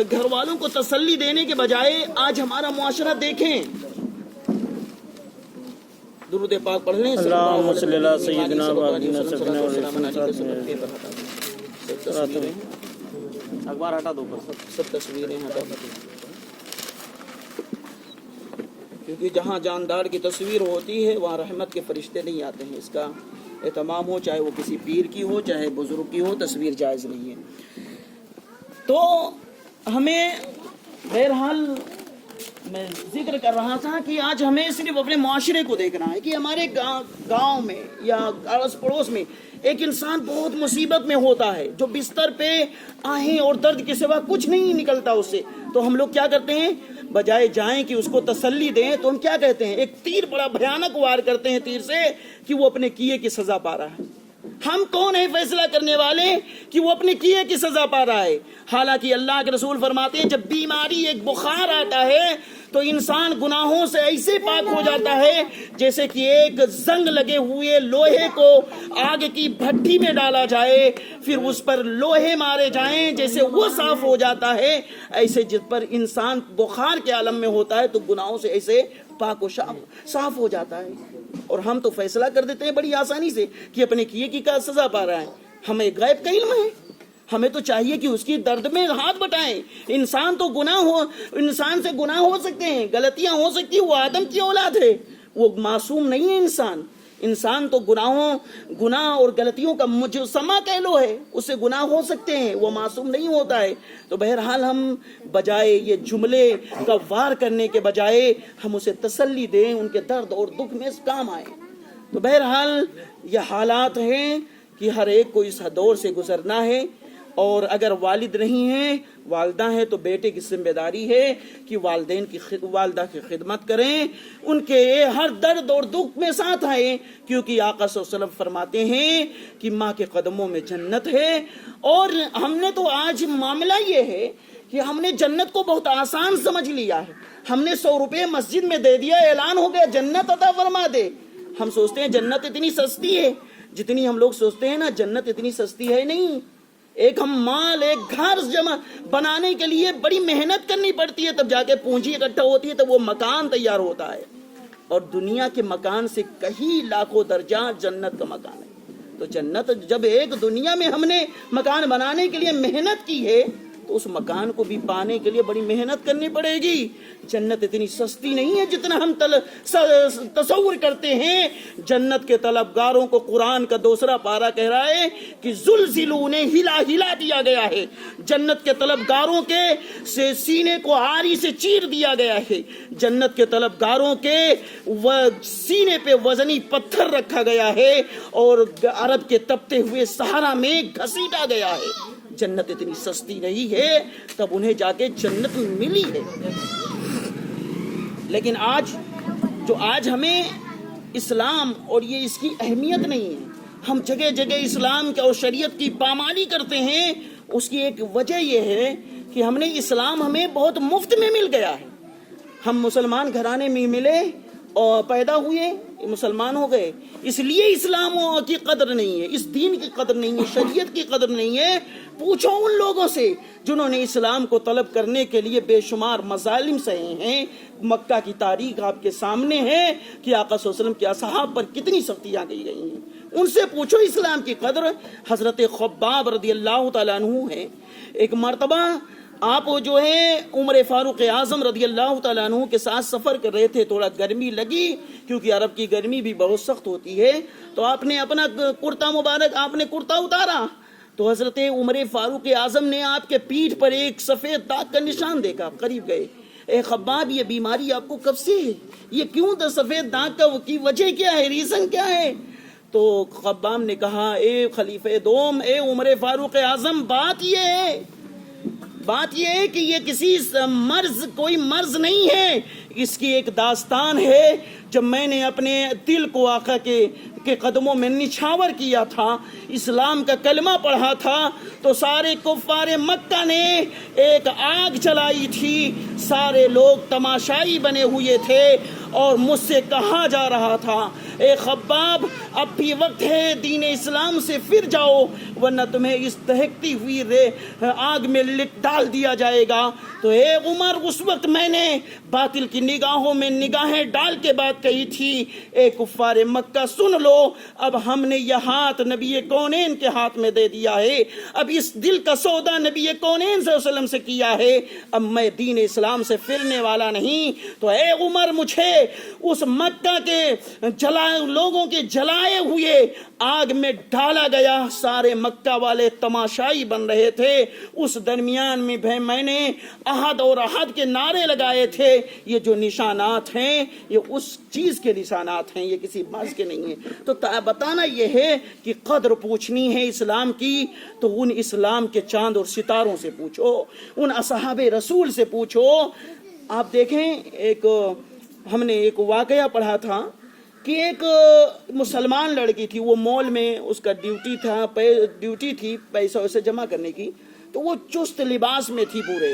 گھر والوں کو تسلی دینے کے بجائے آج ہمارا معاشرہ دیکھیں. درود پاک پڑھ لیں. اللہم صلی علی سیدنا و اخبار ہٹا دو سب تصویریں ہٹا دو، کیونکہ جہاں جاندار کی تصویر ہوتی ہے وہاں رحمت کے فرشتے نہیں آتے ہیں. اس کا اہتمام ہو، چاہے وہ کسی پیر کی ہو چاہے بزرگ کی ہو، تصویر جائز نہیں ہے. تو ہمیں بہرحال میں ذکر کر رہا تھا کہ آج ہمیں صرف اپنے معاشرے کو دیکھنا ہے کہ ہمارے گاؤں میں یا اڑوس پڑوس میں ایک انسان بہت مصیبت میں ہوتا ہے، جو بستر پہ آہیں اور درد کے سوا کچھ نہیں نکلتا اس سے. تو ہم لوگ کیا کرتے ہیں؟ بجائے جائیں کہ اس کو تسلی دیں تو ہم کیا کہتے ہیں؟ ایک تیر بڑا بھیانک وار کرتے ہیں تیر سے کہ وہ اپنے کیے کی سزا پا رہا ہے. ہم کون ہیں فیصلہ کرنے والے کہ وہ اپنے کیے کی سزا پا رہا ہے؟ حالانکہ اللہ کے رسول فرماتے ہیں جب بیماری ایک بخار آتا ہے تو انسان گناہوں سے ایسے پاک ہو جاتا ہے جیسے کہ ایک زنگ لگے ہوئے لوہے کو آگ کی بھٹی میں ڈالا جائے، پھر اس پر لوہے مارے جائیں، جیسے وہ صاف ہو جاتا ہے ایسے جس پر انسان بخار کے عالم میں ہوتا ہے تو گناہوں سے ایسے پاک و صاف ہو جاتا ہے. اور ہم تو فیصلہ کر دیتے ہیں بڑی آسانی سے کہ اپنے کیے کی کا سزا پا رہا ہے. ہمیں غیب کا علم ہے، ہمیں تو چاہیے کہ اس کی درد میں ہاتھ بٹائیں. انسان تو انسان سے گناہ ہو سکتے ہیں، غلطیاں ہو سکتی ہیں، وہ آدم کی اولاد ہے، وہ معصوم نہیں ہے. انسان تو گناہ اور غلطیوں کا مجسمہ کہہ لو ہے، اس سے گناہ ہو سکتے ہیں، وہ معصوم نہیں ہوتا ہے. تو بہرحال ہم بجائے یہ جملے کا وار کرنے کے بجائے ہم اسے تسلی دیں، ان کے درد اور دکھ میں کام آئے. تو بہرحال یہ حالات ہیں کہ ہر ایک کو اس دور سے گزرنا ہے. اور اگر والد نہیں ہیں، والدہ ہیں، تو بیٹے کی ذمہ داری ہے کہ والدہ کی خدمت کریں، ان کے ہر درد اور دکھ میں ساتھ آئیں، کیونکہ آقا صلی اللہ علیہ وسلم فرماتے ہیں کہ ماں کے قدموں میں جنت ہے. اور ہم نے تو آج معاملہ یہ ہے کہ ہم نے جنت کو بہت آسان سمجھ لیا ہے. ہم نے 100 روپے مسجد میں دے دیا، اعلان ہو گیا جنت عطا فرما دے. ہم سوچتے ہیں جنت اتنی سستی ہے، جتنی ہم لوگ سوچتے ہیں نا جنت اتنی سستی ہے نہیں. ایک گھر جمع بنانے کے لیے بڑی محنت کرنی پڑتی ہے، تب جا کے پونجی اکٹھا ہوتی ہے، تب وہ مکان تیار ہوتا ہے. اور دنیا کے مکان سے کہیں لاکھوں درجہ جنت کا مکان ہے. تو جنت جب ایک دنیا میں ہم نے مکان بنانے کے لیے محنت کی ہے تو اس مکان کو بھی پانے کے لیے بڑی محنت کرنی پڑے گی. جنت اتنی سستی نہیں ہے جتنا ہم تصور کرتے ہیں. جنت کے طلبگاروں کو قرآن کا 2 پارہ کہہ رہا ہے کہ زلزلوں نے ہلا دیا گیا ہے. جنت کے طلبگاروں کے سینے کو آری سے چیر دیا گیا ہے. جنت کے طلبگاروں کے سینے پہ وزنی پتھر رکھا گیا ہے اور عرب کے تپتے ہوئے صحرا میں گھسیٹا گیا ہے. جنت اتنی سستی نہیں ہے، تب انہیں جا کے جنت ملی ہے. لیکن آج ہمیں اسلام اور یہ اس کی اہمیت نہیں ہے. ہم جگہ جگہ اسلام اور شریعت کی پامالی کرتے ہیں. اس کی ایک وجہ یہ ہے کہ ہم نے اسلام ہمیں بہت مفت میں مل گیا ہے. ہم مسلمان گھرانے میں ملے اور پیدا ہوئے، مسلمان ہو گئے، اس لیے اسلام کی قدر نہیں ہے، اس دین کی قدر نہیں ہے، شریعت کی قدر نہیں ہے. پوچھو ان لوگوں سے جنہوں نے اسلام کو طلب کرنے کے لیے بے شمار مظالم سہے ہیں. مکہ کی تاریخ آپ کے سامنے ہے کہ آقا صلی اللہ علیہ وسلم کے اصحاب پر کتنی سختیاں کی گئی ہیں. ان سے پوچھو اسلام کی قدر. حضرت خباب رضی اللہ تعالیٰ عنہ ہے، ایک مرتبہ آپ جو ہے عمر فاروق اعظم رضی اللہ تعالیٰ عنہ کے ساتھ سفر کر رہے تھے. تھوڑا گرمی لگی کیونکہ عرب کی گرمی بھی بہت سخت ہوتی ہے، تو آپ نے اپنا کرتا مبارک کرتا اتارا تو حضرت عمر فاروق اعظم نے آپ کے پیٹھ پر ایک سفید داغ کا نشان دیکھا. قریب گئے، اے خباب یہ بیماری آپ کو کب سے ہے؟ یہ کیوں تھا سفید داغ کی وجہ کیا ہے؟ ریزن کیا ہے؟ تو خباب نے کہا اے خلیفہ دوم، اے عمر فاروق اعظم، بات یہ ہے کہ یہ کسی کوئی مرض نہیں ہے، اس کی ایک داستان ہے. جب میں نے اپنے دل کو آقا کے قدموں میں نچھاور کیا تھا، اسلام کا کلمہ پڑھا تھا، تو سارے کفار مکہ نے ایک آگ جلائی تھی. سارے لوگ تماشائی بنے ہوئے تھے اور مجھ سے کہا جا رہا تھا اے خباب اب بھی وقت ہے دین اسلام سے پھر جاؤ ورنہ تمہیں اس دہکتی ہوئی آگ میں ڈال دیا جائے گا۔ تو اے عمر اس وقت میں نے باطل کی نگاہوں میں نگاہیں ڈال کے بات کہی تھی، اے کفار مکہ سن لو، اب ہم نے یہ ہاتھ نبی کونین کے ہاتھ میں دے دیا ہے، اب اس دل کا سودا نبی کونین صلی اللہ علیہ وسلم سے کیا ہے، اب میں دین اسلام سے پھرنے والا نہیں۔ تو اے عمر مجھے اس مکہ کے لوگوں کے جلائے ہوئے آگ میں ڈالا گیا، سارے مکہ والے تماشائی بن رہے تھے، اس درمیان میں میں نے احد اور احد کے نعرے لگائے تھے۔ یہ جو نشانات ہیں یہ اس چیز کے نشانات ہیں، یہ کسی باز کے نہیں ہیں۔ تو بتانا یہ ہے کہ قدر پوچھنی ہے اسلام کی تو ان اسلام کے چاند اور ستاروں سے پوچھو، ان اصحاب رسول سے پوچھو۔ آپ دیکھیں ہم نے ایک واقعہ پڑھا تھا کہ ایک مسلمان لڑکی تھی، وہ مال میں اس کا ڈیوٹی تھی پیسہ اسے جمع کرنے کی، تو وہ چست لباس میں تھی پورے۔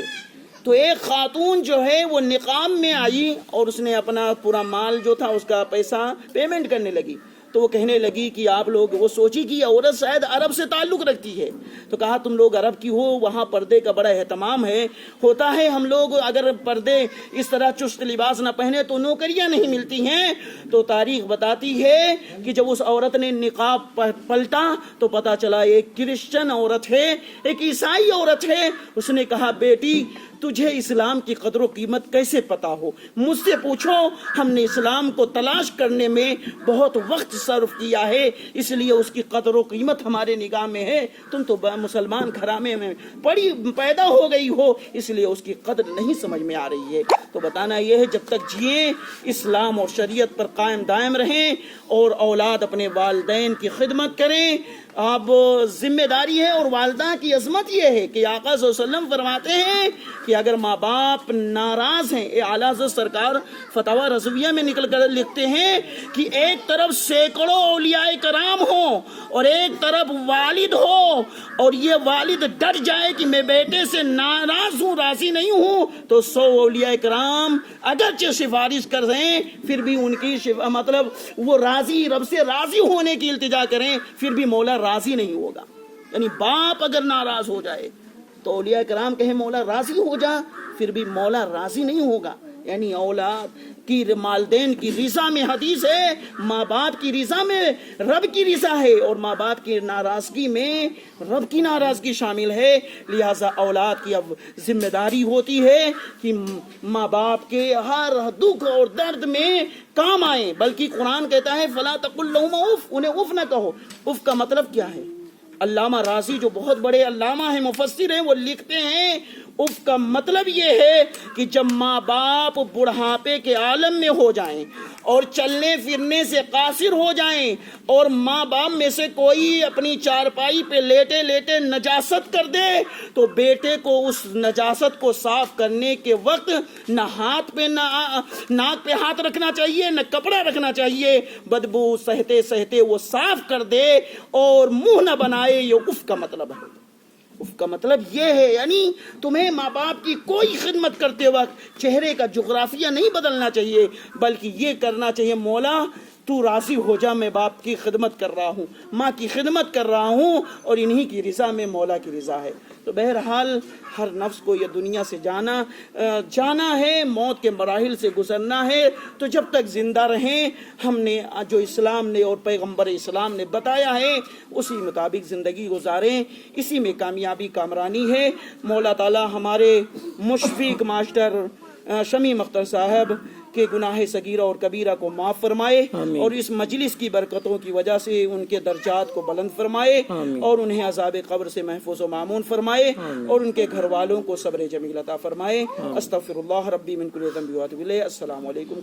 تو ایک خاتون جو ہے وہ نقاب میں آئی اور اس نے اپنا پورا مال جو تھا اس کا پیسہ پیمنٹ کرنے لگی۔ تو وہ کہنے لگی کہ آپ لوگ، وہ سوچی کہ یہ عورت شاید عرب سے تعلق رکھتی ہے، تو کہا تم لوگ عرب کی ہو، وہاں پردے کا بڑا اہتمام ہے، ہوتا ہے ہم لوگ اگر پردے اس طرح چست لباس نہ پہنے تو نوکریاں نہیں ملتی ہیں۔ تو تاریخ بتاتی ہے کہ جب اس عورت نے نقاب پلٹا تو پتہ چلا ایک کرسچن عورت ہے، ایک عیسائی عورت ہے۔ اس نے کہا بیٹی تجھے اسلام کی قدر و قیمت کیسے پتا ہو؟ مجھ سے پوچھو، ہم نے اسلام کو تلاش کرنے میں بہت وقت صرف کیا ہے، اس لیے اس کی قدر و قیمت ہمارے نگاہ میں ہے۔ تم تو مسلمان گھرانے میں پیدا ہو گئی ہو، اس لیے اس کی قدر نہیں سمجھ میں آ رہی ہے۔ تو بتانا یہ ہے جب تک جئیں اسلام اور شریعت پر قائم دائم رہیں اور اولاد اپنے والدین کی خدمت کریں۔ اب ذمہ داری ہے اور والدہ کی عظمت یہ ہے کہ آقا صلی اللہ علیہ وسلم فرماتے ہیں کہ اگر ماں باپ ناراض ہیں، اعلیٰ حضرت سرکار فتاوی رضویہ میں نکل کر لکھتے ہیں کہ ایک طرف سینکڑوں اولیاء کرام ہوں اور ایک طرف والد ہو اور یہ والد ڈٹ جائے کہ میں بیٹے سے ناراض ہوں، راضی نہیں ہوں، تو 100 اولیاء کرام اگرچہ سفارش کر دیں پھر بھی ان کی مطلب وہ راضی، رب سے راضی ہونے کی التجا کریں پھر بھی مولا راضی نہیں ہوگا۔ یعنی باپ اگر ناراض ہو جائے تو اولیاء کرام کہیں مولا راضی ہو جا، پھر بھی مولا راضی نہیں ہوگا۔ یعنی اولاد کی والدین کی رضا میں حدیث ہے، ماں باپ کی رضا میں رب کی رضا ہے، اور ماں باپ کی ناراضگی میں رب کی ناراضگی شامل ہے۔ لہذا اولاد کی اب ذمہ داری ہوتی ہے کہ ماں باپ کے ہر دکھ اور درد میں کام آئیں، بلکہ قرآن کہتا ہے فَلَا تَقُلْ لَهُمَا اُف، انہیں اف نہ کہو۔ اف کا مطلب کیا ہے؟ علامہ رازی جو بہت بڑے علامہ ہیں، مفسر ہیں، وہ لکھتے ہیں اف کا مطلب یہ ہے کہ جب ماں باپ بڑھاپے کے عالم میں ہو جائیں اور چلنے پھرنے سے قاصر ہو جائیں اور ماں باپ میں سے کوئی اپنی چارپائی پہ لیٹے لیٹے نجاست کر دے تو بیٹے کو اس نجاست کو صاف کرنے کے وقت نہ ہاتھ پہ نہ ناک پہ ہاتھ رکھنا چاہیے، نہ کپڑا رکھنا چاہیے، بدبو سہتے سہتے وہ صاف کر دے اور منہ نہ بنائے۔ یہ اف کا مطلب ہے۔ اف کا مطلب یہ ہے یعنی تمہیں ماں باپ کی کوئی خدمت کرتے وقت چہرے کا جغرافیہ نہیں بدلنا چاہیے، بلکہ یہ کرنا چاہیے مولا تو راضی ہو جا، میں باپ کی خدمت کر رہا ہوں، ماں کی خدمت کر رہا ہوں اور انہی کی رضا میں مولا کی رضا ہے۔ تو بہرحال ہر نفس کو یہ دنیا سے جانا ہے، موت کے مراحل سے گزرنا ہے۔ تو جب تک زندہ رہیں ہم نے جو اسلام نے اور پیغمبر اسلام نے بتایا ہے اسی مطابق زندگی گزاریں، اسی میں کامیابی کامرانی ہے۔ مولا تعالی ہمارے مشفق ماسٹر شمیم اختر صاحب کے گناہ صغیرہ اور کبیرہ کو معاف فرمائے اور اس مجلس کی برکتوں کی وجہ سے ان کے درجات کو بلند فرمائے اور انہیں عذاب قبر سے محفوظ و مامون فرمائے اور ان کے گھر والوں کو صبر جمیل عطا فرمائے۔ استغفر اللہ ربی من کل ذنب و اتوب الیہ۔ السلام علیکم۔